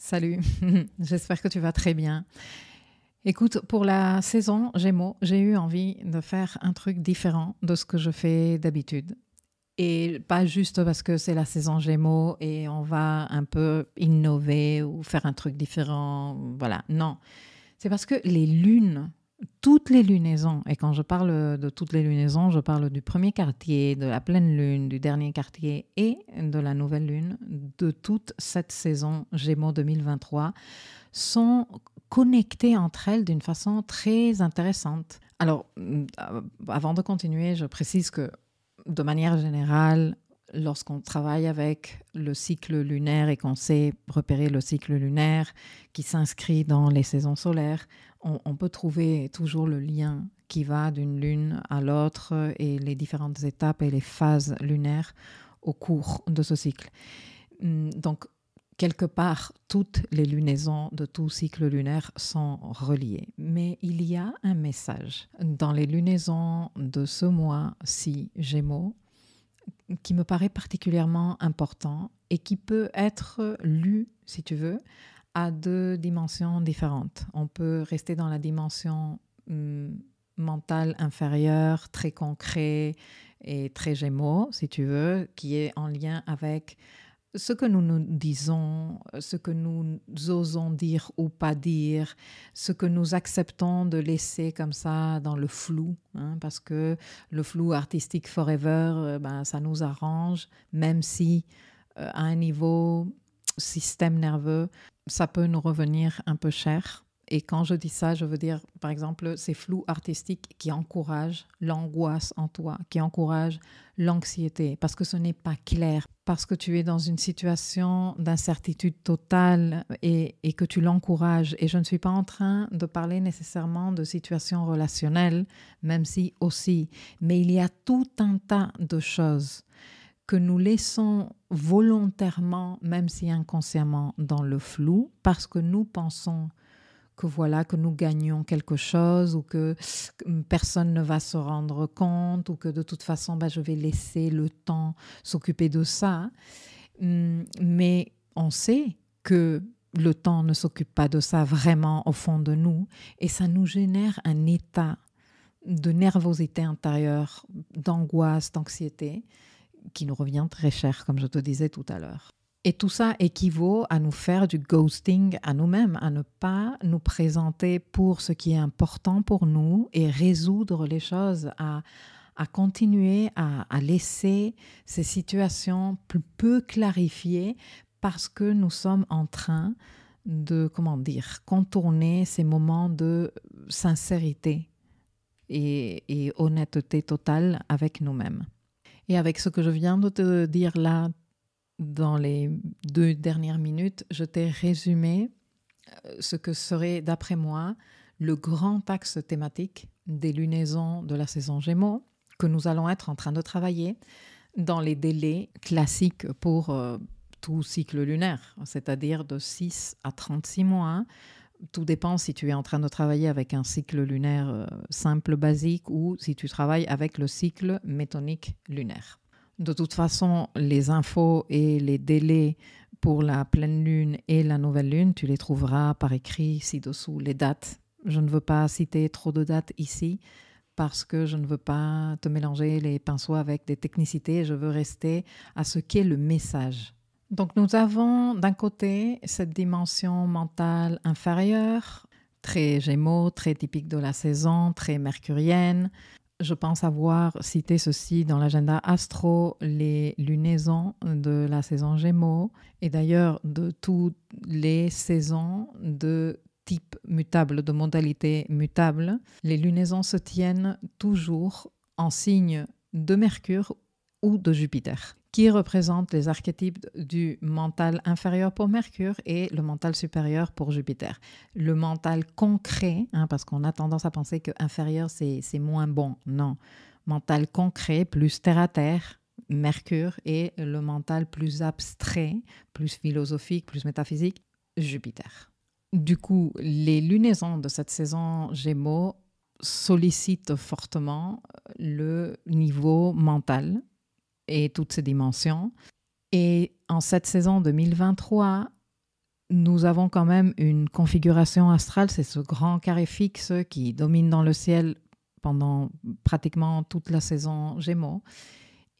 Salut, j'espère que tu vas très bien. Écoute, pour la saison Gémeaux, j'ai eu envie de faire un truc différent de ce que je fais d'habitude. Et pas juste parce que c'est la saison Gémeaux et on va un peu innover ou faire un truc différent. Voilà, non. C'est parce que les lunes, toutes les lunaisons, et quand je parle de toutes les lunaisons, je parle du premier quartier, de la pleine lune, du dernier quartier et de la nouvelle lune, de toute cette saison Gémeaux 2023, sont connectées entre elles d'une façon très intéressante. Alors, avant de continuer, je précise que de manière générale, lorsqu'on travaille avec le cycle lunaire et qu'on sait repérer le cycle lunaire qui s'inscrit dans les saisons solaires, on peut trouver toujours le lien qui va d'une lune à l'autre et les différentes étapes et les phases lunaires au cours de ce cycle. Donc, quelque part, toutes les lunaisons de tout cycle lunaire sont reliées. Mais il y a un message dans les lunaisons de ce mois-ci Gémeaux qui me paraît particulièrement important et qui peut être lu, si tu veux, à deux dimensions différentes. On peut rester dans la dimension mentale inférieure, très concret et très Gémeaux, si tu veux, qui est en lien avec ce que nous nous disons, ce que nous osons dire ou pas dire, ce que nous acceptons de laisser comme ça dans le flou, parce que le flou artistique forever, ça nous arrange, même si à un niveau système nerveux, ça peut nous revenir un peu cher. Et quand je dis ça, je veux dire, par exemple, ces flous artistiques qui encouragent l'angoisse en toi, qui encouragent l'anxiété, parce que ce n'est pas clair, parce que tu es dans une situation d'incertitude totale et que tu l'encourages. Et je ne suis pas en train de parler nécessairement de situations relationnelles, même si aussi, mais il y a tout un tas de choses que nous laissons volontairement, même si inconsciemment, dans le flou, parce que nous pensons que voilà, que nous gagnons quelque chose ou que personne ne va se rendre compte ou que de toute façon, je vais laisser le temps s'occuper de ça. Mais on sait que le temps ne s'occupe pas de ça vraiment au fond de nous et ça nous génère un état de nervosité intérieure, d'angoisse, d'anxiété qui nous revient très cher, comme je te disais tout à l'heure. Et tout ça équivaut à nous faire du ghosting à nous-mêmes, à ne pas nous présenter pour ce qui est important pour nous et résoudre les choses, à continuer à laisser ces situations peu clarifiées parce que nous sommes en train de, contourner ces moments de sincérité et honnêteté totale avec nous-mêmes. Et avec ce que je viens de te dire là, dans les 2 dernières minutes, je t'ai résumé ce que serait, d'après moi, le grand axe thématique des lunaisons de la saison Gémeaux que nous allons être en train de travailler dans les délais classiques pour tout cycle lunaire, c'est-à-dire de 6 à 36 mois. Tout dépend si tu es en train de travailler avec un cycle lunaire simple, basique, ou si tu travailles avec le cycle métonique lunaire. De toute façon, les infos et les délais pour la pleine lune et la nouvelle lune, tu les trouveras par écrit ci-dessous, les dates. Je ne veux pas citer trop de dates ici parce que je ne veux pas te mélanger les pinceaux avec des technicités. Je veux rester à ce qu'est le message. Donc nous avons d'un côté cette dimension mentale inférieure, très Gémeaux, très typique de la saison, très mercurienne. Je pense avoir cité ceci dans l'agenda astro, les lunaisons de la saison Gémeaux et d'ailleurs de toutes les saisons de type mutable, de modalité mutable. Les lunaisons se tiennent toujours en signe de Mercure ou de Jupiter, qui représentent les archétypes du mental inférieur pour Mercure et le mental supérieur pour Jupiter. Le mental concret, parce qu'on a tendance à penser que inférieur c'est moins bon. Non, mental concret, plus terre à terre, Mercure, et le mental plus abstrait, plus philosophique, plus métaphysique, Jupiter. Du coup, les lunaisons de cette saison Gémeaux sollicitent fortement le niveau mental et toutes ses dimensions. Et en cette saison 2023, nous avons quand même une configuration astrale, c'est ce grand carré fixe qui domine dans le ciel pendant pratiquement toute la saison Gémeaux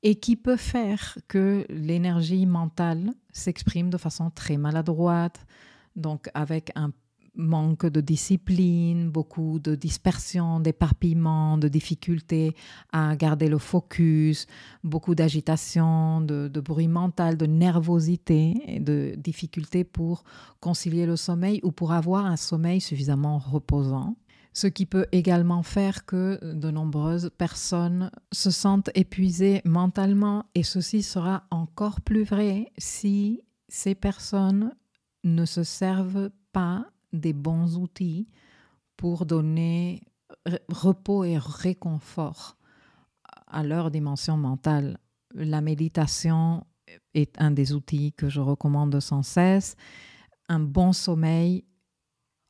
et qui peut faire que l'énergie mentale s'exprime de façon très maladroite, donc avec un manque de discipline, beaucoup de dispersion, d'éparpillement, de difficultés à garder le focus, beaucoup d'agitation, de bruit mental, de nervosité et de difficultés pour concilier le sommeil ou pour avoir un sommeil suffisamment reposant. Ce qui peut également faire que de nombreuses personnes se sentent épuisées mentalement et ceci sera encore plus vrai si ces personnes ne se servent pas des bons outils pour donner repos et réconfort à leur dimension mentale. La méditation est un des outils que je recommande sans cesse. Un bon sommeil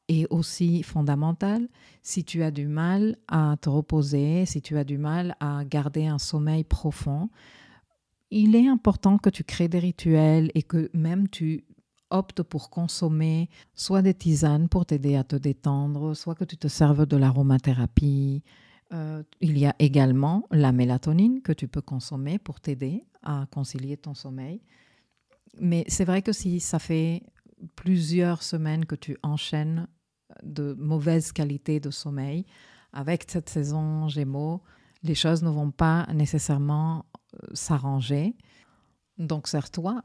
est aussi fondamental. Si tu as du mal à te reposer, si tu as du mal à garder un sommeil profond, il est important que tu crées des rituels et que même tu optes pour consommer soit des tisanes pour t'aider à te détendre, soit que tu te serves de l'aromathérapie. Il y a également la mélatonine que tu peux consommer pour t'aider à concilier ton sommeil. Mais c'est vrai que si ça fait plusieurs semaines que tu enchaînes de mauvaise qualité de sommeil, avec cette saison Gémeaux, les choses ne vont pas nécessairement s'arranger. Donc, sers-toi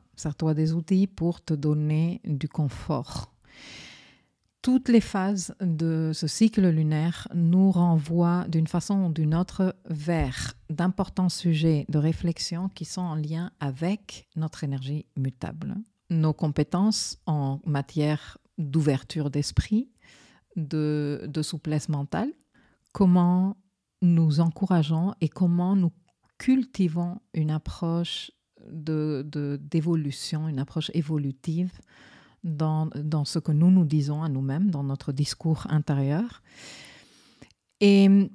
des outils pour te donner du confort. Toutes les phases de ce cycle lunaire nous renvoient d'une façon ou d'une autre vers d'importants sujets de réflexion qui sont en lien avec notre énergie mutable. Nos compétences en matière d'ouverture d'esprit, de souplesse mentale, comment nous encourageons et comment nous cultivons une approche d'évolution, une approche évolutive dans ce que nous disons à nous-mêmes, dans notre discours intérieur. Et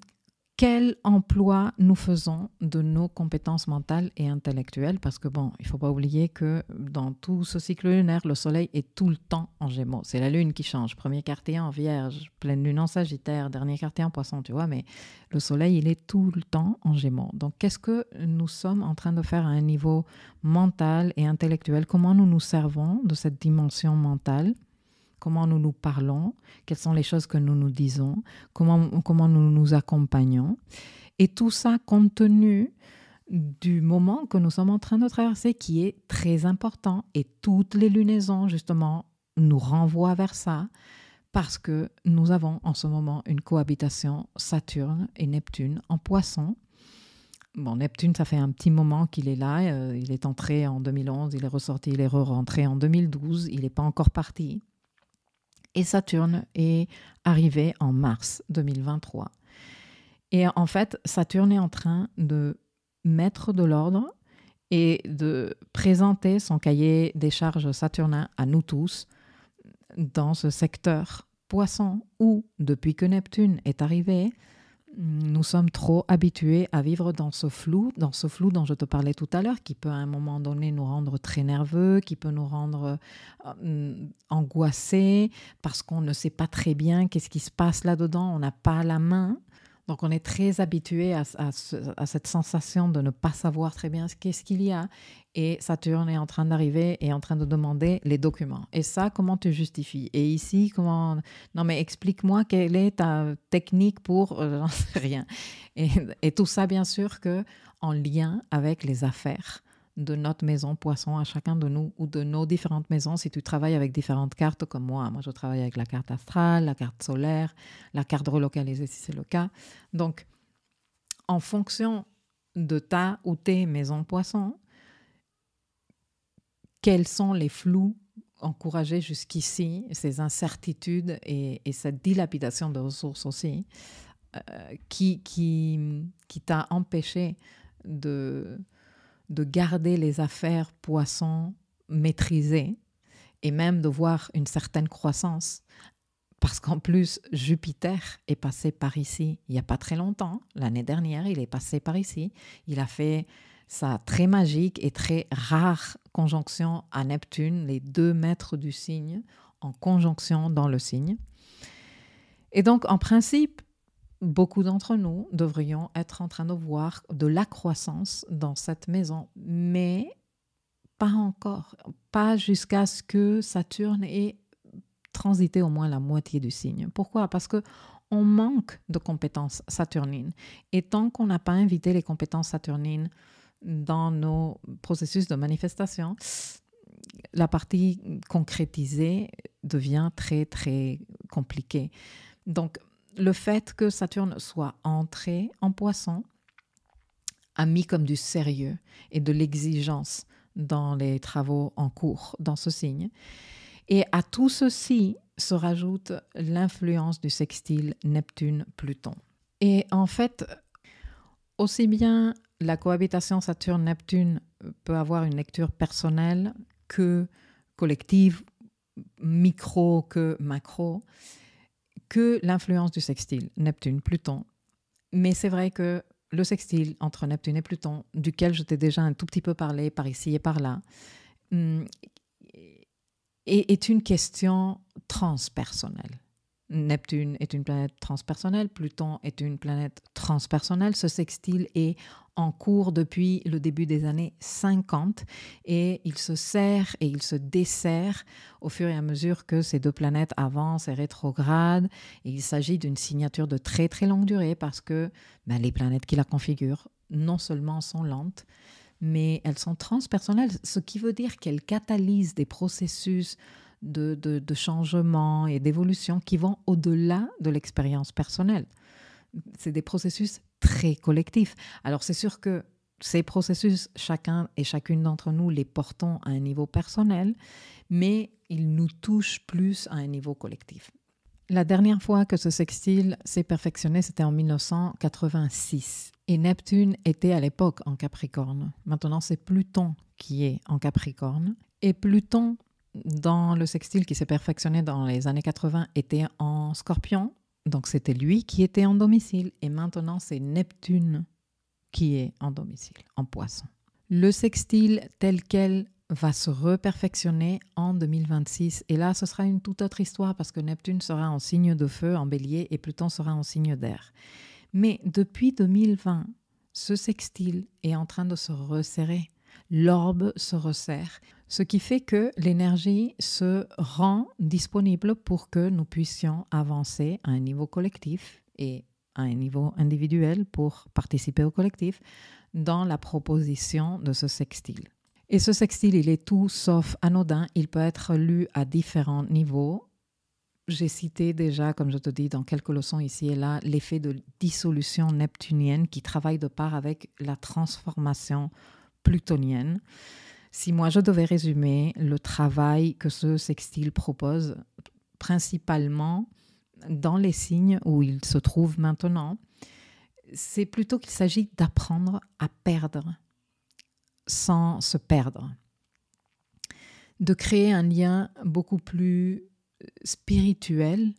quel emploi nous faisons de nos compétences mentales et intellectuelles, parce que bon, il ne faut pas oublier que dans tout ce cycle lunaire, le soleil est tout le temps en Gémeaux. C'est la lune qui change. Premier quartier en Vierge, pleine lune en Sagittaire, dernier quartier en Poisson, tu vois, mais le soleil, il est tout le temps en Gémeaux. Donc, qu'est-ce que nous sommes en train de faire à un niveau mental et intellectuel? Comment nous nous servons de cette dimension mentale? Comment nous nous parlons, quelles sont les choses que nous nous disons, comment nous nous accompagnons. Et tout ça compte tenu du moment que nous sommes en train de traverser qui est très important. Et toutes les lunaisons, justement, nous renvoient vers ça parce que nous avons en ce moment une cohabitation Saturne et Neptune en Poisson. Bon, Neptune, ça fait un petit moment qu'il est là. Il est entré en 2011, il est ressorti, il est re-rentré en 2012. Il n'est pas encore parti. Et Saturne est arrivé en mars 2023. Et en fait, Saturne est en train de mettre de l'ordre et de présenter son cahier des charges saturnin à nous tous dans ce secteur Poisson où, depuis que Neptune est arrivé, nous sommes trop habitués à vivre dans ce flou dont je te parlais tout à l'heure, qui peut à un moment donné nous rendre très nerveux, qui peut nous rendre angoissés, parce qu'on ne sait pas très bien qu'est-ce qui se passe là-dedans, on n'a pas la main. Donc, on est très habitué à cette sensation de ne pas savoir très bien qu'est-ce qu'il y a. Et Saturne est en train d'arriver et en train de demander les documents. Et ça, comment tu justifies? Et ici, comment... Non, mais explique-moi quelle est ta technique pour... j'en sais rien. Et tout ça, bien sûr, en lien avec les affaires de notre maison Poisson à chacun de nous ou de nos différentes maisons. Si tu travailles avec différentes cartes comme moi je travaille avec la carte astrale, la carte solaire, la carte relocalisée si c'est le cas. Donc, en fonction de ta ou tes maisons Poisson, quels sont les flous encouragés jusqu'ici, ces incertitudes et cette dilapidation de ressources aussi, qui t'a empêché de garder les affaires Poissons maîtrisées et même de voir une certaine croissance. Parce qu'en plus, Jupiter est passé par ici il n'y a pas très longtemps. L'année dernière, il est passé par ici. Il a fait sa très magique et très rare conjonction à Neptune, les 2 maîtres du signe, en conjonction dans le signe. Et donc, en principe, beaucoup d'entre nous devrions être en train de voir de la croissance dans cette maison, mais pas encore, pas jusqu'à ce que Saturne ait transité au moins la moitié du signe. Pourquoi? Parce qu'on manque de compétences saturnines. Et tant qu'on n'a pas invité les compétences saturnines dans nos processus de manifestation, la partie concrétisée devient très, très compliquée. Donc, le fait que Saturne soit entré en Poisson a mis comme du sérieux et de l'exigence dans les travaux en cours dans ce signe. Et à tout ceci se rajoute l'influence du sextile Neptune-Pluton. Et en fait, aussi bien la cohabitation Saturne-Neptune peut avoir une lecture personnelle que collective, micro que macro, que l'influence du sextile Neptune-Pluton. Mais c'est vrai que le sextile entre Neptune et Pluton, duquel je t'ai déjà un tout petit peu parlé par ici et par là, est une question transpersonnelle. Neptune est une planète transpersonnelle, Pluton est une planète transpersonnelle. Ce sextile est en cours depuis le début des années 50 et il se serre et il se desserre au fur et à mesure que ces deux planètes avancent et rétrogradent. Et il s'agit d'une signature de très très longue durée parce que les planètes qui la configurent non seulement sont lentes, mais elles sont transpersonnelles, ce qui veut dire qu'elles catalysent des processus de changement et d'évolution qui vont au-delà de l'expérience personnelle. C'est des processus très collectifs. Alors c'est sûr que ces processus, chacun et chacune d'entre nous les portons à un niveau personnel, mais ils nous touchent plus à un niveau collectif. La dernière fois que ce sextile s'est perfectionné, c'était en 1986. Et Neptune était à l'époque en Capricorne. Maintenant, c'est Pluton qui est en Capricorne. Et Pluton, dans le sextile qui s'est perfectionné dans les années 80, était en Scorpion. Donc, c'était lui qui était en domicile. Et maintenant, c'est Neptune qui est en domicile, en Poisson. Le sextile tel quel va se reperfectionner en 2026. Et là, ce sera une toute autre histoire parce que Neptune sera en signe de feu, en bélier, et Pluton sera en signe d'air. Mais depuis 2020, ce sextile est en train de se resserrer. L'orbe se resserre, ce qui fait que l'énergie se rend disponible pour que nous puissions avancer à un niveau collectif et à un niveau individuel pour participer au collectif dans la proposition de ce sextile. Et ce sextile, il est tout sauf anodin. Il peut être lu à différents niveaux. J'ai cité déjà, comme je te dis, dans quelques leçons ici et là, l'effet de dissolution neptunienne qui travaille de part avec la transformation plutonienne. Si moi, je devais résumer le travail que ce sextile propose, principalement dans les signes où il se trouve maintenant, c'est plutôt qu'il s'agit d'apprendre à perdre sans se perdre, de créer un lien beaucoup plus spirituel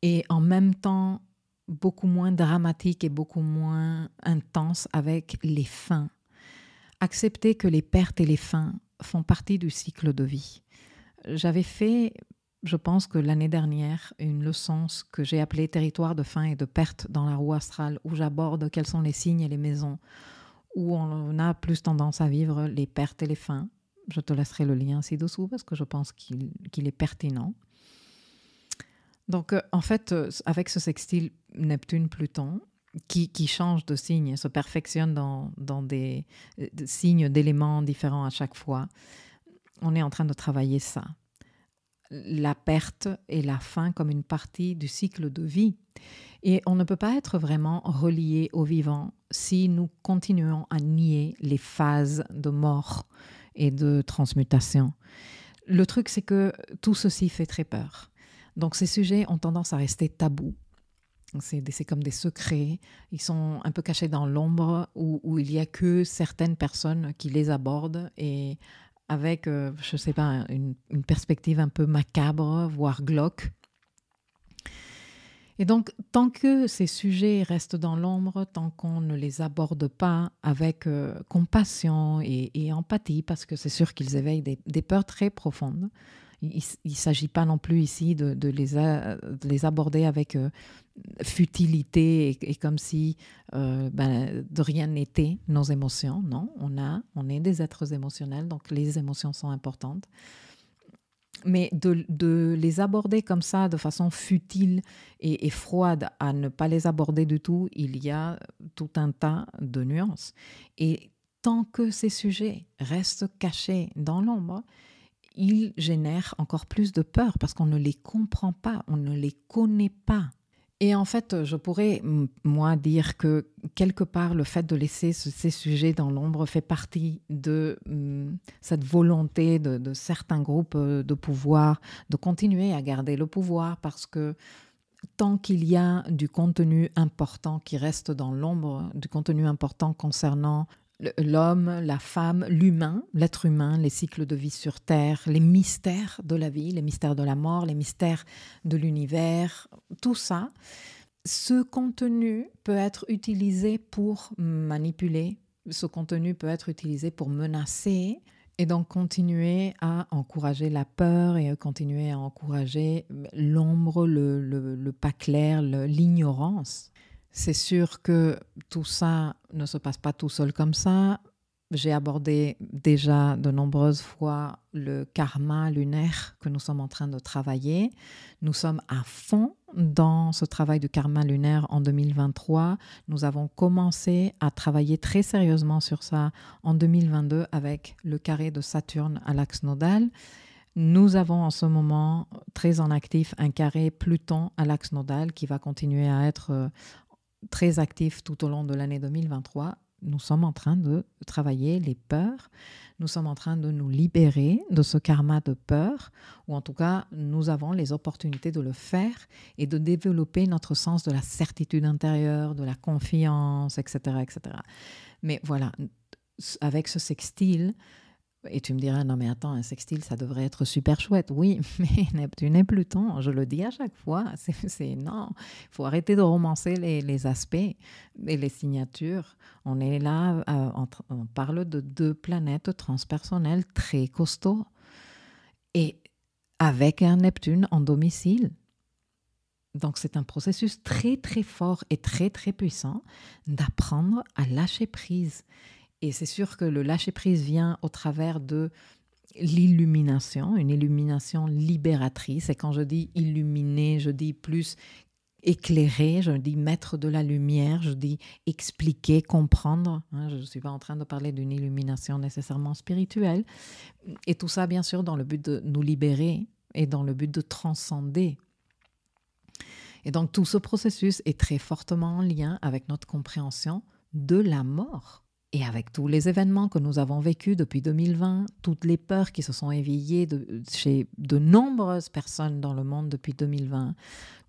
et en même temps beaucoup moins dramatique et beaucoup moins intense avec les fins. Accepter que les pertes et les fins font partie du cycle de vie. J'avais fait, je pense que l'année dernière, une leçon que j'ai appelée Territoire de fin et de perte dans la roue astrale, où j'aborde quels sont les signes et les maisons où on a plus tendance à vivre les pertes et les fins. Je te laisserai le lien ci-dessous parce que je pense qu'il est pertinent. Donc, en fait, avec ce sextile Neptune-Pluton, qui change de signe, se perfectionne dans des signes d'éléments différents à chaque fois, on est en train de travailler ça. La perte et la fin comme une partie du cycle de vie. Et on ne peut pas être vraiment relié au vivant si nous continuons à nier les phases de mort et de transmutation. Le truc, c'est que tout ceci fait très peur. Donc ces sujets ont tendance à rester tabous. C'est comme des secrets. Ils sont un peu cachés dans l'ombre où il n'y a que certaines personnes qui les abordent et avec, je ne sais pas, une perspective un peu macabre, voire glauque. Et donc, tant que ces sujets restent dans l'ombre, tant qu'on ne les aborde pas avec compassion et empathie, parce que c'est sûr qu'ils éveillent des peurs très profondes, Il ne s'agit pas non plus ici de les aborder avec futilité et comme si de rien n'était nos émotions. Non, on est des êtres émotionnels, donc les émotions sont importantes. Mais de les aborder comme ça, de façon futile et froide, à ne pas les aborder du tout, il y a tout un tas de nuances. Et tant que ces sujets restent cachés dans l'ombre, ils génèrent encore plus de peur parce qu'on ne les comprend pas, on ne les connaît pas. Et en fait, je pourrais, moi, dire que quelque part, le fait de laisser ces sujets dans l'ombre fait partie de cette volonté de certains groupes de pouvoir, de continuer à garder le pouvoir parce que tant qu'il y a du contenu important qui reste dans l'ombre, du contenu important concernant l'homme, la femme, l'humain, l'être humain, les cycles de vie sur Terre, les mystères de la vie, les mystères de la mort, les mystères de l'univers, tout ça, ce contenu peut être utilisé pour manipuler, ce contenu peut être utilisé pour menacer et donc continuer à encourager la peur et continuer à encourager l'ombre, le pas clair, l'ignorance. C'est sûr que tout ça ne se passe pas tout seul comme ça. J'ai abordé déjà de nombreuses fois le karma lunaire que nous sommes en train de travailler. Nous sommes à fond dans ce travail du karma lunaire en 2023. Nous avons commencé à travailler très sérieusement sur ça en 2022 avec le carré de Saturne à l'axe nodal. Nous avons en ce moment très en actif un carré Pluton à l'axe nodal qui va continuer à être très actif tout au long de l'année 2023. Nous sommes en train de travailler les peurs. Nous sommes en train de nous libérer de ce karma de peur, ou en tout cas, nous avons les opportunités de le faire et de développer notre sens de la certitude intérieure, de la confiance, etc., etc. Mais voilà, avec ce sextile, et tu me diras, non mais attends, un sextile, ça devrait être super chouette. Oui, mais Neptune et Pluton, je le dis à chaque fois, non, il faut arrêter de romancer les aspects et les signatures. On est là, on parle de deux planètes transpersonnelles très costauds et avec un Neptune en domicile. Donc c'est un processus très très fort et très très puissant d'apprendre à lâcher prise. Et c'est sûr que le lâcher-prise vient au travers de l'illumination, une illumination libératrice. Et quand je dis illuminer, je dis plus éclairer, je dis mettre de la lumière, je dis expliquer, comprendre. Je ne suis pas en train de parler d'une illumination nécessairement spirituelle. Et tout ça, bien sûr, dans le but de nous libérer et dans le but de transcender. Et donc, tout ce processus est très fortement en lien avec notre compréhension de la mort. Et avec tous les événements que nous avons vécus depuis 2020, toutes les peurs qui se sont éveillées chez de nombreuses personnes dans le monde depuis 2020,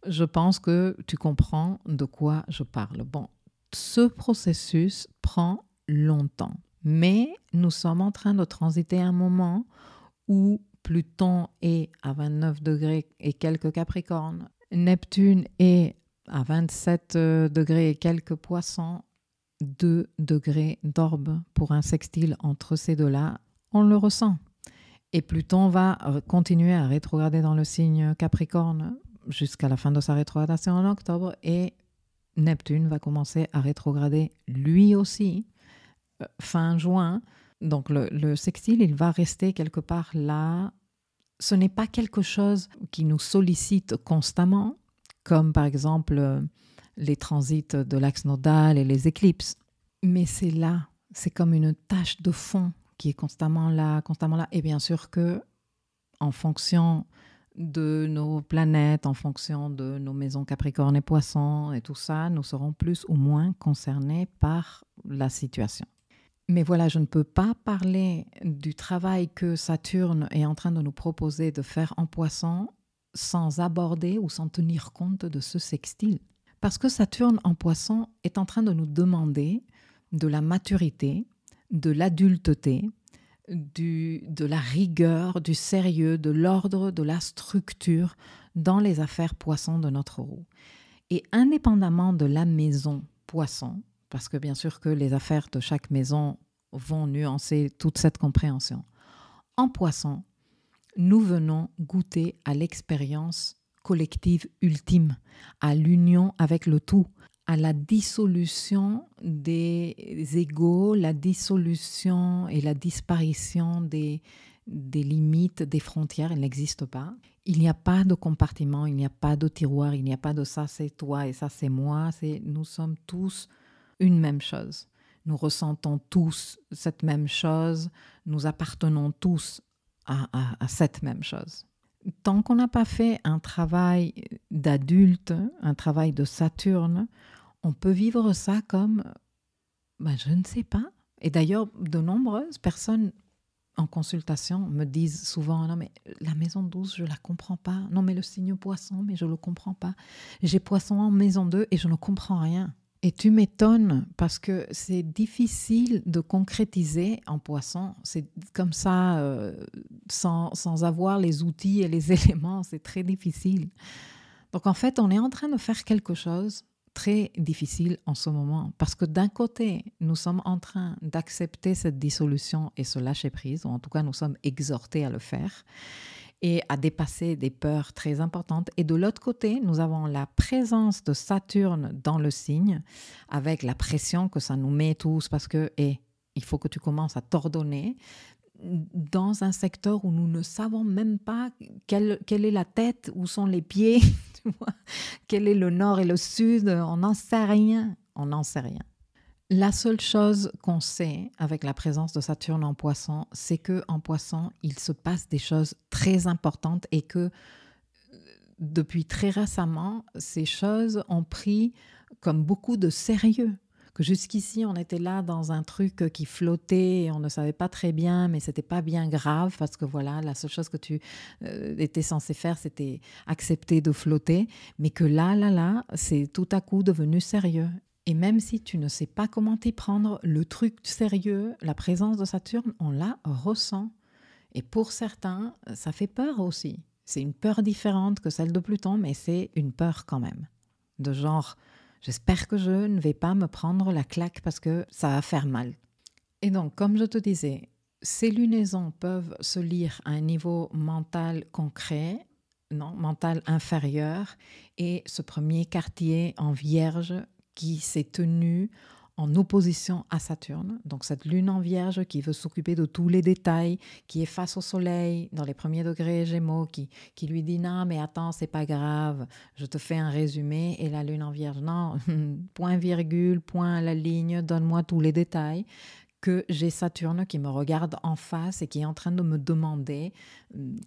je pense que tu comprends de quoi je parle. Bon, ce processus prend longtemps, mais nous sommes en train de transiter un moment où Pluton est à 29 degrés et quelques Capricornes, Neptune est à 27 degrés et quelques Poissons, 2 degrés d'orbe pour un sextile entre ces deux-là, on le ressent. Et Pluton va continuer à rétrograder dans le signe Capricorne jusqu'à la fin de sa rétrogradation en octobre et Neptune va commencer à rétrograder lui aussi fin juin. Donc le sextile, il va rester quelque part là. Ce n'est pas quelque chose qui nous sollicite constamment, comme par exemple les transits de l'axe nodal et les éclipses. Mais c'est là, c'est comme une tache de fond qui est constamment là. Et bien sûr que, en fonction de nos planètes, en fonction de nos maisons Capricorne et Poissons et tout ça, nous serons plus ou moins concernés par la situation. Mais voilà, je ne peux pas parler du travail que Saturne est en train de nous proposer de faire en Poissons sans aborder ou sans tenir compte de ce sextile. Parce que Saturne en Poissons est en train de nous demander de la maturité, de l'adulteté, de la rigueur, du sérieux, de l'ordre, de la structure dans les affaires Poissons de notre roue. Et indépendamment de la maison Poisson, parce que bien sûr que les affaires de chaque maison vont nuancer toute cette compréhension, en Poisson, Nous venons goûter à l'expérience collective ultime, à l'union avec le tout, à la dissolution des égos, la dissolution et la disparition des limites, des frontières. Il n'existe pas. Il n'y a pas de compartiment, il n'y a pas de tiroir, il n'y a pas de ça c'est toi et ça c'est moi. Nous sommes tous une même chose. Nous ressentons tous cette même chose, nous appartenons tous à cette même chose. Tant qu'on n'a pas fait un travail d'adulte, un travail de Saturne, on peut vivre ça comme, je ne sais pas. Et d'ailleurs, de nombreuses personnes en consultation me disent souvent, non mais la maison 12, je ne la comprends pas. Non mais le signe poisson, mais je ne le comprends pas. J'ai poisson en maison 2 et je ne comprends rien. Et tu m'étonnes parce que c'est difficile de concrétiser en poisson. C'est comme ça, sans avoir les outils et les éléments, c'est très difficile. Donc en fait, on est en train de faire quelque chose très difficile en ce moment. Parce que d'un côté, nous sommes en train d'accepter cette dissolution et ce lâcher-prise, ou en tout cas, nous sommes exhortés à le faire et à dépasser des peurs très importantes. Et de l'autre côté, nous avons la présence de Saturne dans le signe, avec la pression que ça nous met tous, parce que il faut que tu commences à t'ordonner dans un secteur où nous ne savons même pas quelle est la tête, où sont les pieds, tu vois, quel est le nord et le sud, on n'en sait rien, on n'en sait rien. La seule chose qu'on sait avec la présence de Saturne en Poisson, c'est qu'en Poisson, il se passe des choses très importantes et que depuis très récemment, ces choses ont pris comme beaucoup de sérieux. Que jusqu'ici, on était là dans un truc qui flottait et on ne savait pas très bien, mais c'était pas bien grave parce que voilà, la seule chose que tu étais censé faire, c'était accepter de flotter. Mais que là, c'est tout à coup devenu sérieux. Et même si tu ne sais pas comment t'y prendre, le truc sérieux, la présence de Saturne, on la ressent. Et pour certains, ça fait peur aussi. C'est une peur différente que celle de Pluton, mais c'est une peur quand même. De genre, j'espère que je ne vais pas me prendre la claque parce que ça va faire mal. Et donc, comme je te disais, ces lunaisons peuvent se lire à un niveau mental concret, mental inférieur, et ce premier quartier en Vierge qui s'est tenu en opposition à Saturne. Donc cette lune en Vierge qui veut s'occuper de tous les détails, qui est face au soleil dans les premiers degrés Gémeaux, qui lui dit non mais attends c'est pas grave, je te fais un résumé, et la lune en Vierge non, point virgule, point à la ligne, donne-moi tous les détails. Que j'ai Saturne qui me regarde en face et qui est en train de me demander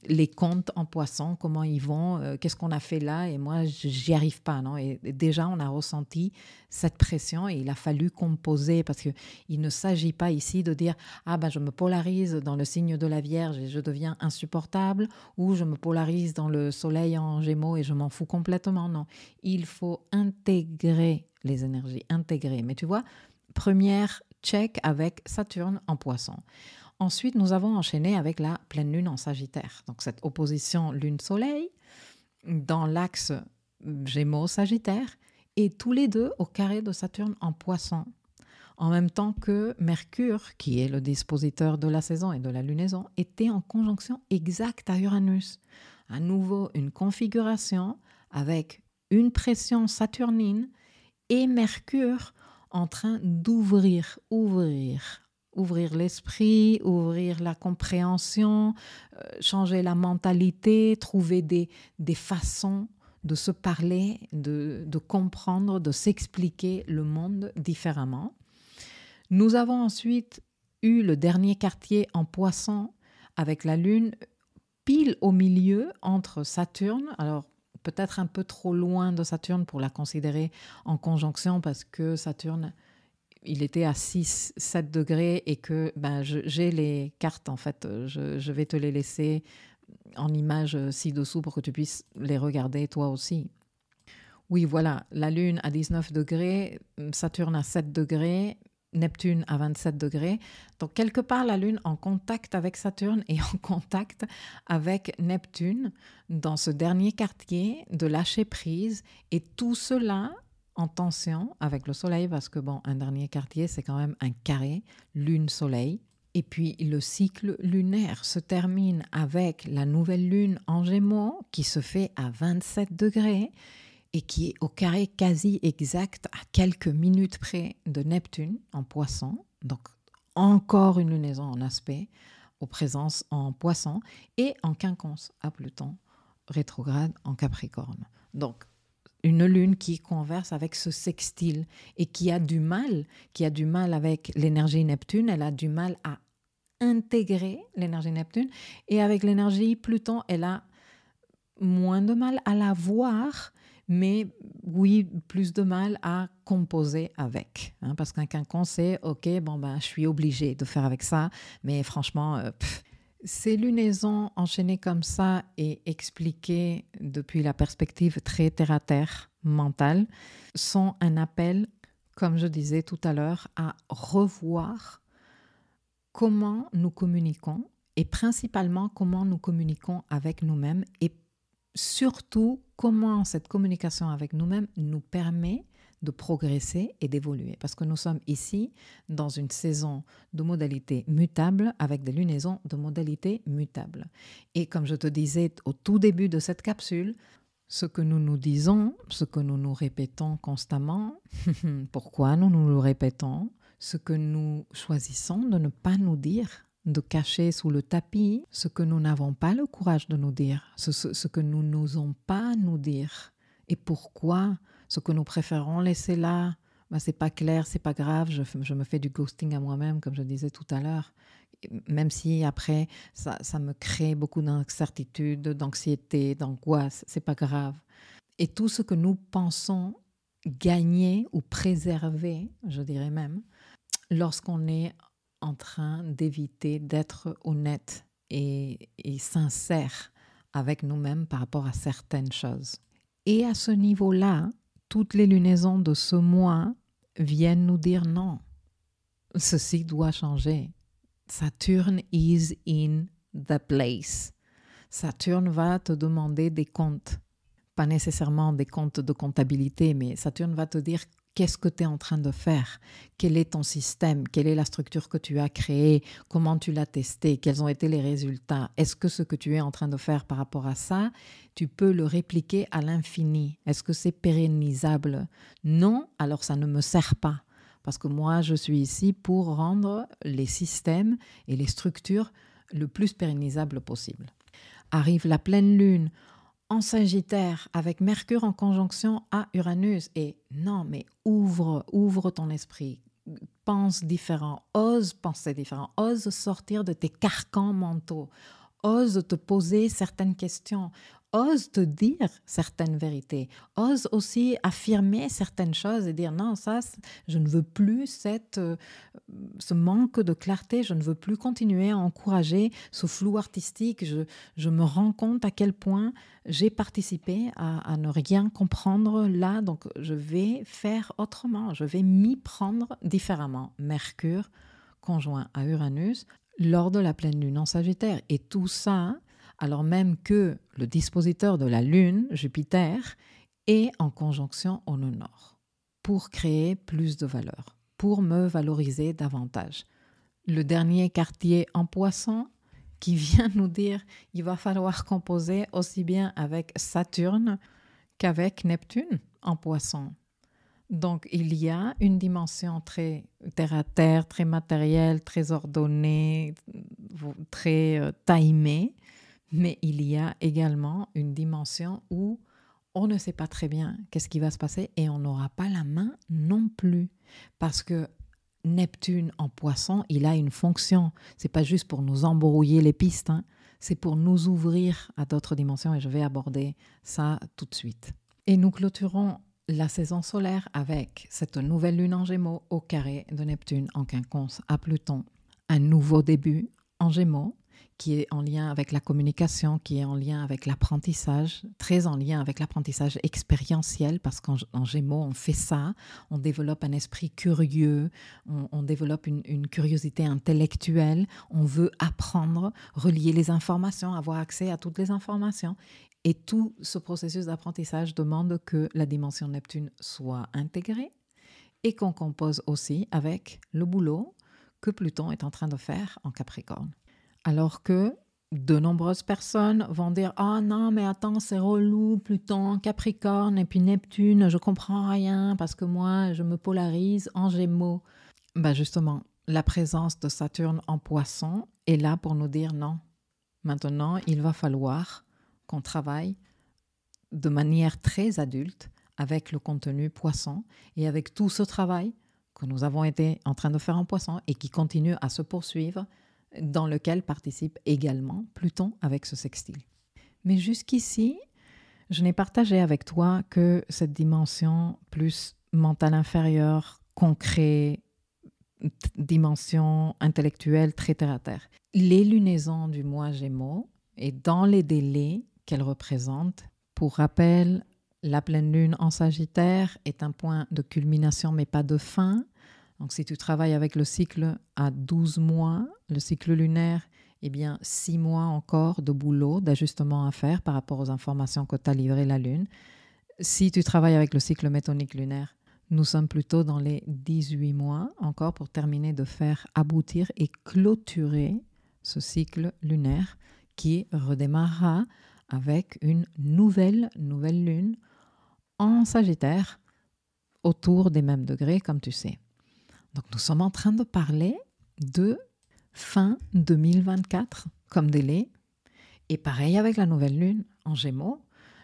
les comptes en Poisson, comment ils vont, qu'est-ce qu'on a fait là, et moi j'y arrive pas, non. Et déjà on a ressenti cette pression et il a fallu composer parce que il ne s'agit pas ici de dire je me polarise dans le signe de la Vierge et je deviens insupportable, ou je me polarise dans le soleil en Gémeaux et je m'en fous complètement, non. Il faut intégrer les énergies, intégrer. Mais tu vois, première check avec Saturne en Poisson. Ensuite, nous avons enchaîné avec la pleine lune en Sagittaire. Donc cette opposition lune-soleil dans l'axe Gémeaux-Sagittaire et tous les deux au carré de Saturne en Poisson. En même temps que Mercure, qui est le dispositeur de la saison et de la lunaison, était en conjonction exacte à Uranus. À nouveau, une configuration avec une pression saturnine et Mercure en train d'ouvrir l'esprit, ouvrir la compréhension, changer la mentalité, trouver des façons de se parler, de comprendre, de s'expliquer le monde différemment. Nous avons ensuite eu le dernier quartier en Poisson avec la Lune pile au milieu entre Saturne, alors peut-être un peu trop loin de Saturne pour la considérer en conjonction parce que Saturne, il était à 6-7 degrés et que j'ai les cartes en fait, je vais te les laisser en image ci-dessous pour que tu puisses les regarder toi aussi. Oui, voilà, la Lune à 19 degrés, Saturne à 7 degrés, Neptune à 27 degrés. Donc, quelque part, la Lune en contact avec Saturne et en contact avec Neptune dans ce dernier quartier de lâcher prise. Et tout cela en tension avec le Soleil, parce que un dernier quartier, c'est quand même un carré, Lune-Soleil. Et puis le cycle lunaire se termine avec la nouvelle lune en Gémeaux qui se fait à 27 degrés et qui est au carré quasi exact à quelques minutes près de Neptune en Poisson. Donc encore une lunaison en aspect aux présences en Poisson et en quinconce à Pluton rétrograde en Capricorne. Donc une lune qui converse avec ce sextile et qui a du mal avec l'énergie Neptune, elle a du mal à intégrer l'énergie Neptune et avec l'énergie Pluton, elle a moins de mal à la voir, mais oui, plus de mal à composer avec. Parce qu'un quinconce, c'est OK, je suis obligée de faire avec ça, mais franchement, ces lunaisons enchaînées comme ça et expliquées depuis la perspective très terre-à-terre mentale sont un appel, comme je disais tout à l'heure, à revoir comment nous communiquons et principalement comment nous communiquons avec nous-mêmes et surtout comment cette communication avec nous-mêmes nous permet de progresser et d'évoluer. Parce que nous sommes ici dans une saison de modalités mutables avec des lunaisons de modalités mutables. Et comme je te disais au tout début de cette capsule, ce que nous nous disons, ce que nous nous répétons constamment, pourquoi nous nous le répétons, ce que nous choisissons de ne pas nous dire, de cacher sous le tapis, ce que nous n'avons pas le courage de nous dire, ce que nous n'osons pas nous dire. Et pourquoi ce que nous préférons laisser là, c'est pas clair, c'est pas grave, je me fais du ghosting à moi-même, comme je disais tout à l'heure. Même si après, ça me crée beaucoup d'incertitude, d'anxiété, d'angoisse, c'est pas grave. Et tout ce que nous pensons gagner ou préserver, je dirais même, lorsqu'on est en train d'éviter d'être honnête et sincère avec nous-mêmes par rapport à certaines choses. Et à ce niveau-là, toutes les lunaisons de ce mois viennent nous dire non, ceci doit changer. Saturne is in the place. Saturne va te demander des comptes. Pas nécessairement des comptes de comptabilité, mais Saturne va te dire qu'est-ce que tu es en train de faire, quel est ton système, quelle est la structure que tu as créée, comment tu l'as testé, quels ont été les résultats. Est-ce que ce que tu es en train de faire par rapport à ça, tu peux le répliquer à l'infini? Est-ce que c'est pérennisable? Non, alors ça ne me sert pas. Parce que moi, je suis ici pour rendre les systèmes et les structures le plus pérennisables possible. Arrive la pleine lune en Sagittaire avec Mercure en conjonction à Uranus. Et non, mais ouvre ton esprit. Pense différent, ose penser différent, ose sortir de tes carcans mentaux, ose te poser certaines questions, ose te dire certaines vérités, ose aussi affirmer certaines choses et dire non, ça, je ne veux plus ce manque de clarté, je ne veux plus continuer à encourager ce flou artistique. Je me rends compte à quel point j'ai participé à ne rien comprendre là, donc je vais faire autrement, je vais m'y prendre différemment. Mercure conjoint à Uranus lors de la pleine lune en Sagittaire. Et tout ça, alors même que le dispositeur de la lune, Jupiter, est en conjonction au nœud nord pour créer plus de valeur, pour me valoriser davantage. Le dernier quartier en Poisson qui vient nous dire qu'il va falloir composer aussi bien avec Saturne qu'avec Neptune en Poisson. Donc, il y a une dimension très terre-à-terre, très matérielle, très ordonnée, très timée, mais il y a également une dimension où on ne sait pas très bien qu'est-ce qui va se passer et on n'aura pas la main non plus. Parce que Neptune en Poisson, il a une fonction. Ce n'est pas juste pour nous embrouiller les pistes, c'est pour nous ouvrir à d'autres dimensions et je vais aborder ça tout de suite. Et nous clôturons la saison solaire avec cette nouvelle lune en Gémeaux au carré de Neptune en quinconce à Pluton. Un nouveau début en Gémeaux qui est en lien avec la communication, qui est en lien avec l'apprentissage, très en lien avec l'apprentissage expérientiel, parce qu'en Gémeaux, on fait ça, on développe un esprit curieux, on développe une curiosité intellectuelle, on veut apprendre, relier les informations, avoir accès à toutes les informations. Et tout ce processus d'apprentissage demande que la dimension Neptune soit intégrée et qu'on compose aussi avec le boulot que Pluton est en train de faire en Capricorne. Alors que de nombreuses personnes vont dire « Ah non, mais attends, c'est relou, Pluton, Capricorne, et puis Neptune, je comprends rien parce que moi, je me polarise en Gémeaux. » Justement, la présence de Saturne en Poisson est là pour nous dire « Non, maintenant, il va falloir qu'on travaille de manière très adulte avec le contenu Poisson et avec tout ce travail que nous avons été en train de faire en Poisson et qui continue à se poursuivre, dans lequel participe également Pluton avec ce sextile. » Mais jusqu'ici, je n'ai partagé avec toi que cette dimension plus mentale inférieure, concret, dimension intellectuelle très terre à terre. Les lunaisons du mois Gémeaux et dans les délais qu'elles représentent, pour rappel, la pleine lune en Sagittaire est un point de culmination mais pas de fin. Donc si tu travailles avec le cycle à 12 mois, le cycle lunaire, 6 mois encore de boulot, d'ajustement à faire par rapport aux informations que t'a livrées la lune. Si tu travailles avec le cycle métonique lunaire, nous sommes plutôt dans les 18 mois encore pour terminer de faire aboutir et clôturer ce cycle lunaire qui redémarrera avec une nouvelle lune en Sagittaire autour des mêmes degrés, comme tu sais. Donc nous sommes en train de parler de fin 2024 comme délai. Et pareil avec la nouvelle lune en Gémeaux.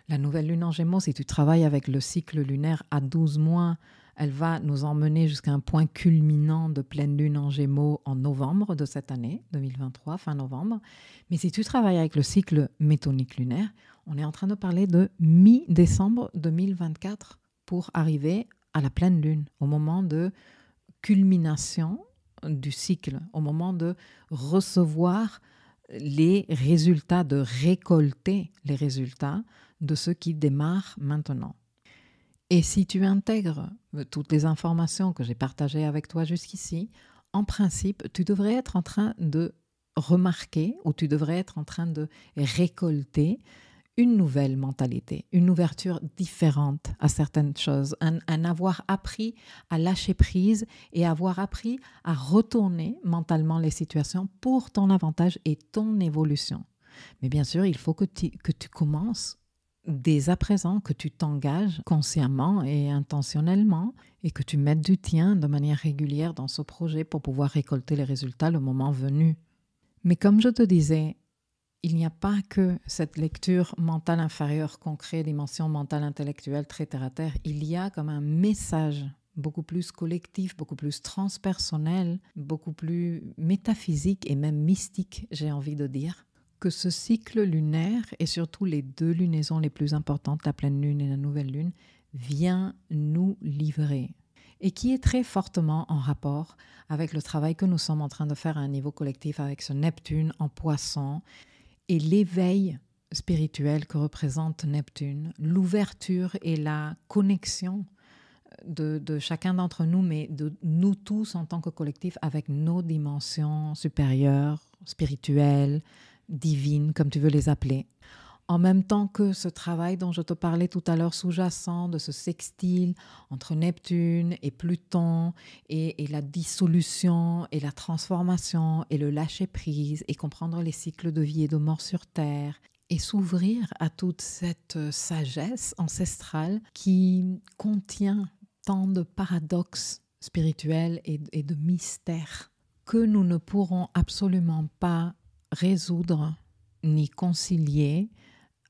La nouvelle lune en Gémeaux, si tu travailles avec le cycle lunaire à 12 mois, elle va nous emmener jusqu'à un point culminant de pleine lune en Gémeaux en novembre de cette année, 2023, fin novembre. Mais si tu travailles avec le cycle métonique lunaire, on est en train de parler de mi-décembre 2024 pour arriver à la pleine lune, au moment de culmination du cycle, au moment de recevoir les résultats, de récolter les résultats de ce qui démarre maintenant. Et si tu intègres toutes les informations que j'ai partagées avec toi jusqu'ici, en principe, tu devrais être en train de remarquer ou tu devrais être en train de récolter une nouvelle mentalité, une ouverture différente à certaines choses, un avoir appris à lâcher prise et avoir appris à retourner mentalement les situations pour ton avantage et ton évolution. Mais bien sûr, il faut que tu commences dès à présent, que tu t'engages consciemment et intentionnellement et que tu mettes du tien de manière régulière dans ce projet pour pouvoir récolter les résultats le moment venu. Mais comme je te disais, il n'y a pas que cette lecture mentale inférieure concrète, dimension mentale intellectuelle très terre à terre. Il y a comme un message beaucoup plus collectif, beaucoup plus transpersonnel, beaucoup plus métaphysique et même mystique, j'ai envie de dire, que ce cycle lunaire et surtout les deux lunaisons les plus importantes, la pleine lune et la nouvelle lune, vient nous livrer et qui est très fortement en rapport avec le travail que nous sommes en train de faire à un niveau collectif avec ce Neptune en Poisson et l'éveil spirituel que représente Neptune, l'ouverture et la connexion de chacun d'entre nous, mais de nous tous en tant que collectif avec nos dimensions supérieures, spirituelles, divines, comme tu veux les appeler. En même temps que ce travail dont je te parlais tout à l'heure sous-jacent, de ce sextile entre Neptune et Pluton, et la dissolution et la transformation et le lâcher-prise et comprendre les cycles de vie et de mort sur Terre et s'ouvrir à toute cette sagesse ancestrale qui contient tant de paradoxes spirituels et de mystères que nous ne pourrons absolument pas résoudre ni concilier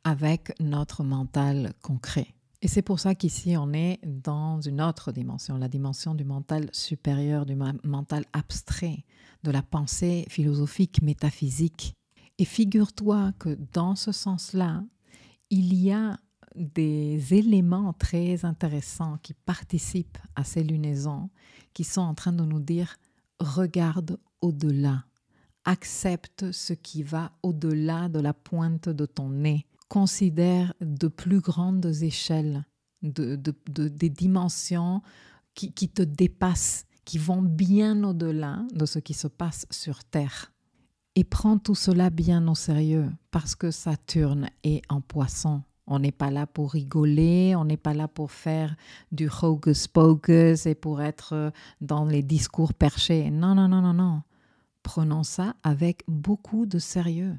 avec notre mental concret. Et c'est pour ça qu'ici, on est dans une autre dimension, la dimension du mental supérieur, du mental abstrait, de la pensée philosophique, métaphysique. Et figure-toi que dans ce sens-là, il y a des éléments très intéressants qui participent à ces lunaisons, qui sont en train de nous dire « regarde au-delà ». Accepte ce qui va au-delà de la pointe de ton nez. Considère de plus grandes échelles, des dimensions qui te dépassent, qui vont bien au-delà de ce qui se passe sur Terre. Et prends tout cela bien au sérieux parce que Saturne est en Poisson On n'est pas là pour rigoler, on n'est pas là pour faire du hocus-pocus et pour être dans les discours perchés. Non, non, non, non, non. Prenons ça avec beaucoup de sérieux.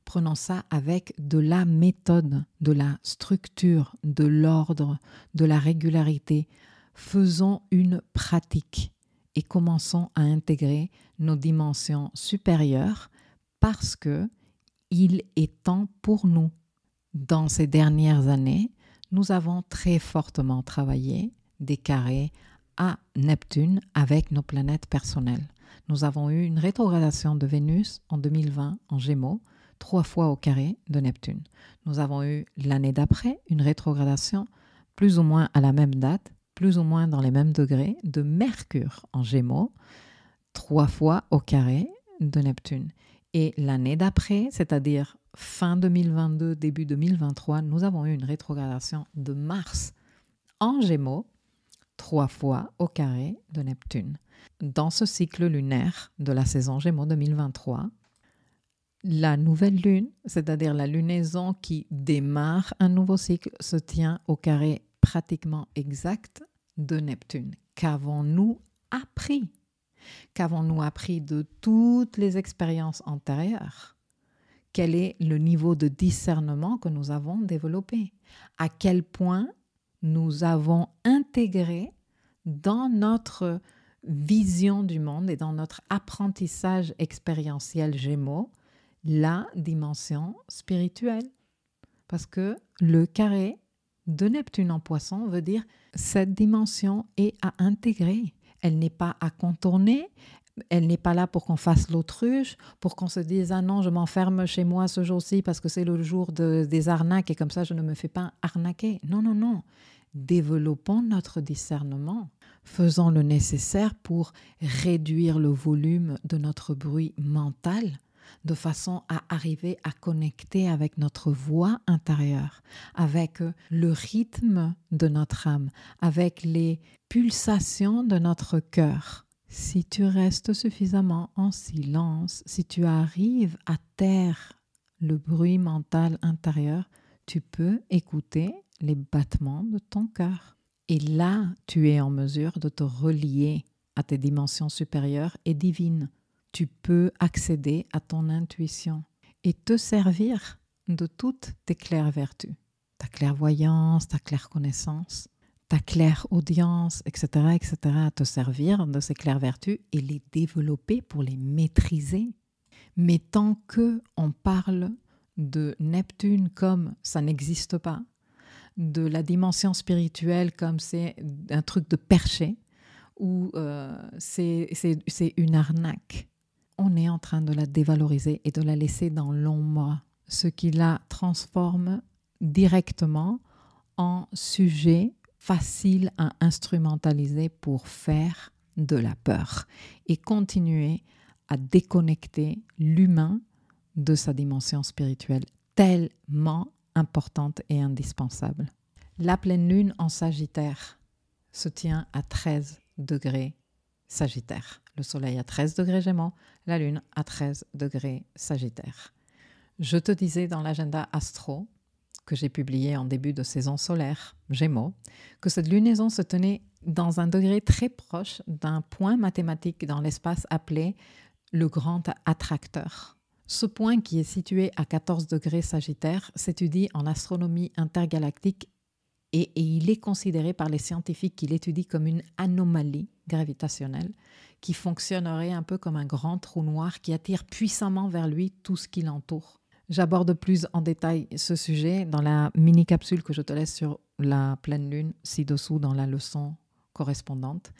Prenons ça avec de la méthode, de la structure, de l'ordre, de la régularité. Faisons une pratique et commençons à intégrer nos dimensions supérieures parce que il est temps pour nous. Dans ces dernières années, nous avons très fortement travaillé des carrés à Neptune avec nos planètes personnelles. Nous avons eu une rétrogradation de Vénus en 2020 en Gémeaux, 3 fois au carré de Neptune. Nous avons eu l'année d'après une rétrogradation plus ou moins à la même date, plus ou moins dans les mêmes degrés, de Mercure en Gémeaux, 3 fois au carré de Neptune. Et l'année d'après, c'est-à-dire fin 2022, début 2023, nous avons eu une rétrogradation de Mars en Gémeaux, 3 fois au carré de Neptune. Dans ce cycle lunaire de la saison Gémeaux 2023, la nouvelle lune, c'est-à-dire la lunaison qui démarre un nouveau cycle, se tient au carré pratiquement exact de Neptune. Qu'avons-nous appris? Qu'avons-nous appris de toutes les expériences antérieures? Quel est le niveau de discernement que nous avons développé? À quel point nous avons intégré dans notre vision du monde et dans notre apprentissage expérientiel Gémeaux la dimension spirituelle? Parce que le carré de Neptune en Poisson veut dire cette dimension est à intégrer. Elle n'est pas à contourner, elle n'est pas là pour qu'on fasse l'autruche, pour qu'on se dise « Ah non, je m'enferme chez moi ce jour-ci parce que c'est le jour des arnaques et comme ça je ne me fais pas arnaquer. » Non, non, non. Développons notre discernement. Faisons le nécessaire pour réduire le volume de notre bruit mental de façon à arriver à connecter avec notre voix intérieure, avec le rythme de notre âme, avec les pulsations de notre cœur. Si tu restes suffisamment en silence, si tu arrives à taire le bruit mental intérieur, tu peux écouter les battements de ton cœur. Et là, tu es en mesure de te relier à tes dimensions supérieures et divines. Tu peux accéder à ton intuition et te servir de toutes tes claires vertus. Ta clairvoyance, ta clairconnaissance, ta clairaudience, etc., etc. Te servir de ces claires vertus et les développer pour les maîtriser. Mais tant qu'on parle de Neptune comme ça n'existe pas, de la dimension spirituelle comme c'est un truc de perché ou c'est une arnaque, on est en train de la dévaloriser et de la laisser dans l'ombre, ce qui la transforme directement en sujet facile à instrumentaliser pour faire de la peur et continuer à déconnecter l'humain de sa dimension spirituelle tellement importante et indispensable. La pleine lune en Sagittaire se tient à 13 degrés Sagittaire. Le soleil à 13 degrés Gémeaux, la lune à 13 degrés Sagittaire. Je te disais dans l'agenda astro que j'ai publié en début de saison solaire Gémeaux que cette lunaison se tenait dans un degré très proche d'un point mathématique dans l'espace appelé le grand attracteur. Ce point qui est situé à 14 degrés Sagittaire s'étudie en astronomie intergalactique et il est considéré par les scientifiques qu'il étudie comme une anomalie gravitationnelle qui fonctionnerait un peu comme un grand trou noir qui attire puissamment vers lui tout ce qui l'entoure. J'aborde plus en détail ce sujet dans la mini-capsule que je te laisse sur la pleine lune ci-dessous dans la leçon correspondante.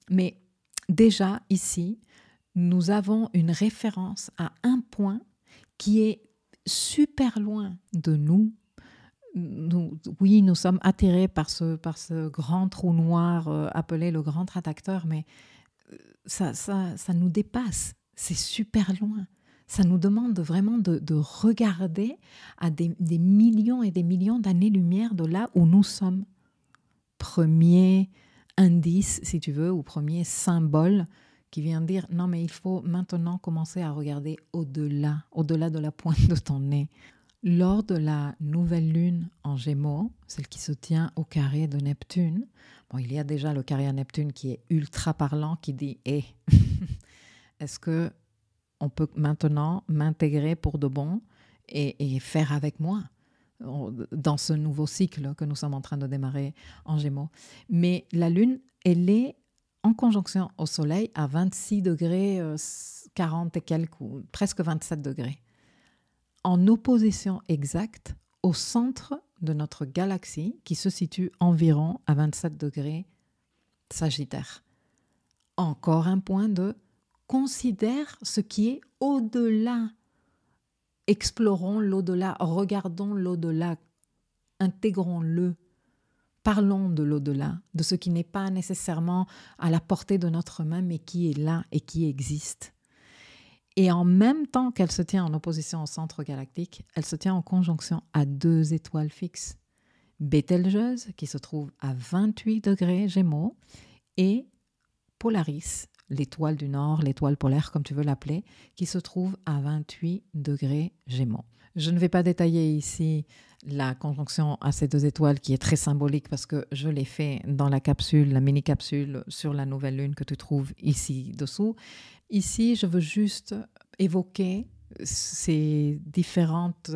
Mais déjà ici, nous avons une référence à un point qui est super loin de nous. Oui, nous sommes attirés par ce grand trou noir appelé le grand attracteur, mais ça nous dépasse, c'est super loin. Ça nous demande vraiment de regarder à des millions et des millions d'années-lumière de là où nous sommes. Premier indice, si tu veux, ou premier symbole qui vient dire non, mais il faut maintenant commencer à regarder au-delà de la pointe de ton nez. Lors de la nouvelle lune en Gémeaux, celle qui se tient au carré de Neptune, bon, il y a déjà le carré à Neptune qui est ultra parlant, qui dit hey, est-ce que on peut maintenant m'intégrer pour de bon et faire avec moi dans ce nouveau cycle que nous sommes en train de démarrer en Gémeaux. Mais la Lune, elle est en conjonction au Soleil à 26 degrés 40 et quelques, ou presque 27 degrés, en opposition exacte au centre de notre galaxie qui se situe environ à 27 degrés Sagittaire. Encore un point de considère ce qui est au-delà. Explorons l'au-delà, regardons l'au-delà, intégrons-le, parlons de l'au-delà, de ce qui n'est pas nécessairement à la portée de notre main, mais qui est là et qui existe. Et en même temps qu'elle se tient en opposition au centre galactique, elle se tient en conjonction à 2 étoiles fixes. Bételgeuse, qui se trouve à 28 degrés Gémeaux, et Polaris, l'étoile du Nord, l'étoile polaire, comme tu veux l'appeler, qui se trouve à 28 degrés Gémeaux. Je ne vais pas détailler ici la conjonction à ces 2 étoiles qui est très symbolique parce que je l'ai fait dans la capsule, la mini-capsule sur la nouvelle lune que tu trouves ici dessous. Ici, je veux juste évoquer ces différentes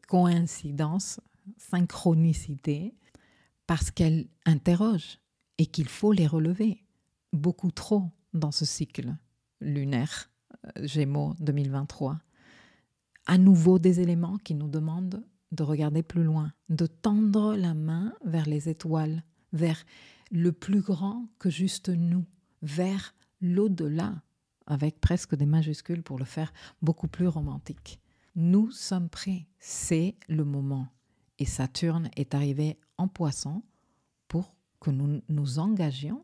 coïncidences, synchronicités, parce qu'elles interrogent et qu'il faut les relever. Beaucoup trop dans ce cycle lunaire Gémeaux 2023. À nouveau des éléments qui nous demandent de regarder plus loin, de tendre la main vers les étoiles, vers le plus grand que juste nous, vers l'au-delà, avec presque des majuscules pour le faire beaucoup plus romantique. Nous sommes prêts, c'est le moment. Et Saturne est arrivé en Poisson pour que nous nous engagions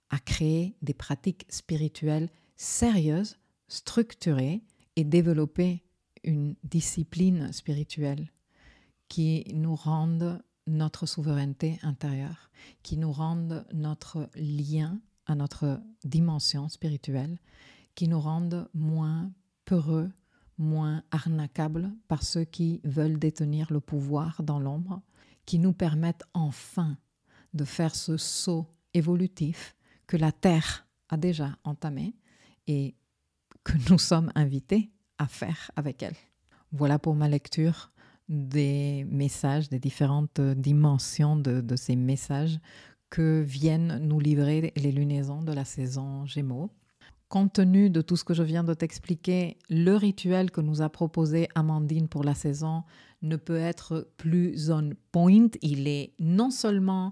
à créer des pratiques spirituelles sérieuses, structurées et développer une discipline spirituelle qui nous rende notre souveraineté intérieure, qui nous rende notre lien à notre dimension spirituelle, qui nous rende moins peureux, moins arnaquables par ceux qui veulent détenir le pouvoir dans l'ombre, qui nous permettent enfin de faire ce saut évolutif que la Terre a déjà entamé et que nous sommes invités à faire avec elle. Voilà pour ma lecture des messages, des différentes dimensions de ces messages que viennent nous livrer les lunaisons de la saison Gémeaux. Compte tenu de tout ce que je viens de t'expliquer, le rituel que nous a proposé Amandine pour la saison ne peut être plus on point. Il est non seulement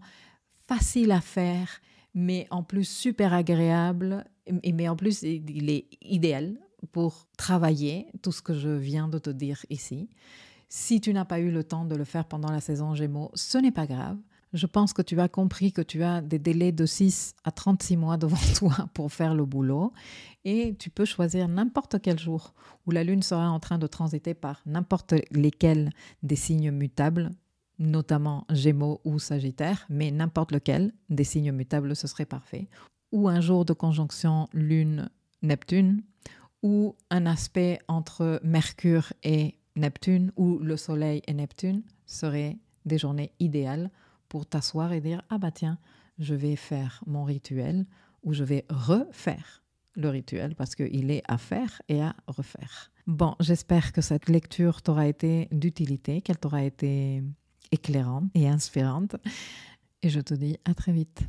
facile à faire, mais en plus super agréable, mais en plus il est idéal pour travailler tout ce que je viens de te dire ici. Si tu n'as pas eu le temps de le faire pendant la saison Gémeaux, ce n'est pas grave. Je pense que tu as compris que tu as des délais de 6 à 36 mois devant toi pour faire le boulot et tu peux choisir n'importe quel jour où la Lune sera en train de transiter par n'importe lesquels des signes mutables, notamment Gémeaux ou Sagittaire, mais n'importe lequel des signes mutables, ce serait parfait. Ou un jour de conjonction Lune-Neptune, ou un aspect entre Mercure et Neptune, ou le Soleil et Neptune, seraient des journées idéales pour t'asseoir et dire « Ah bah tiens, je vais faire mon rituel » ou « Je vais refaire le rituel » parce qu'il est à faire et à refaire. Bon, j'espère que cette lecture t'aura été d'utilité, qu'elle t'aura été éclairante et inspirante. Et je te dis à très vite.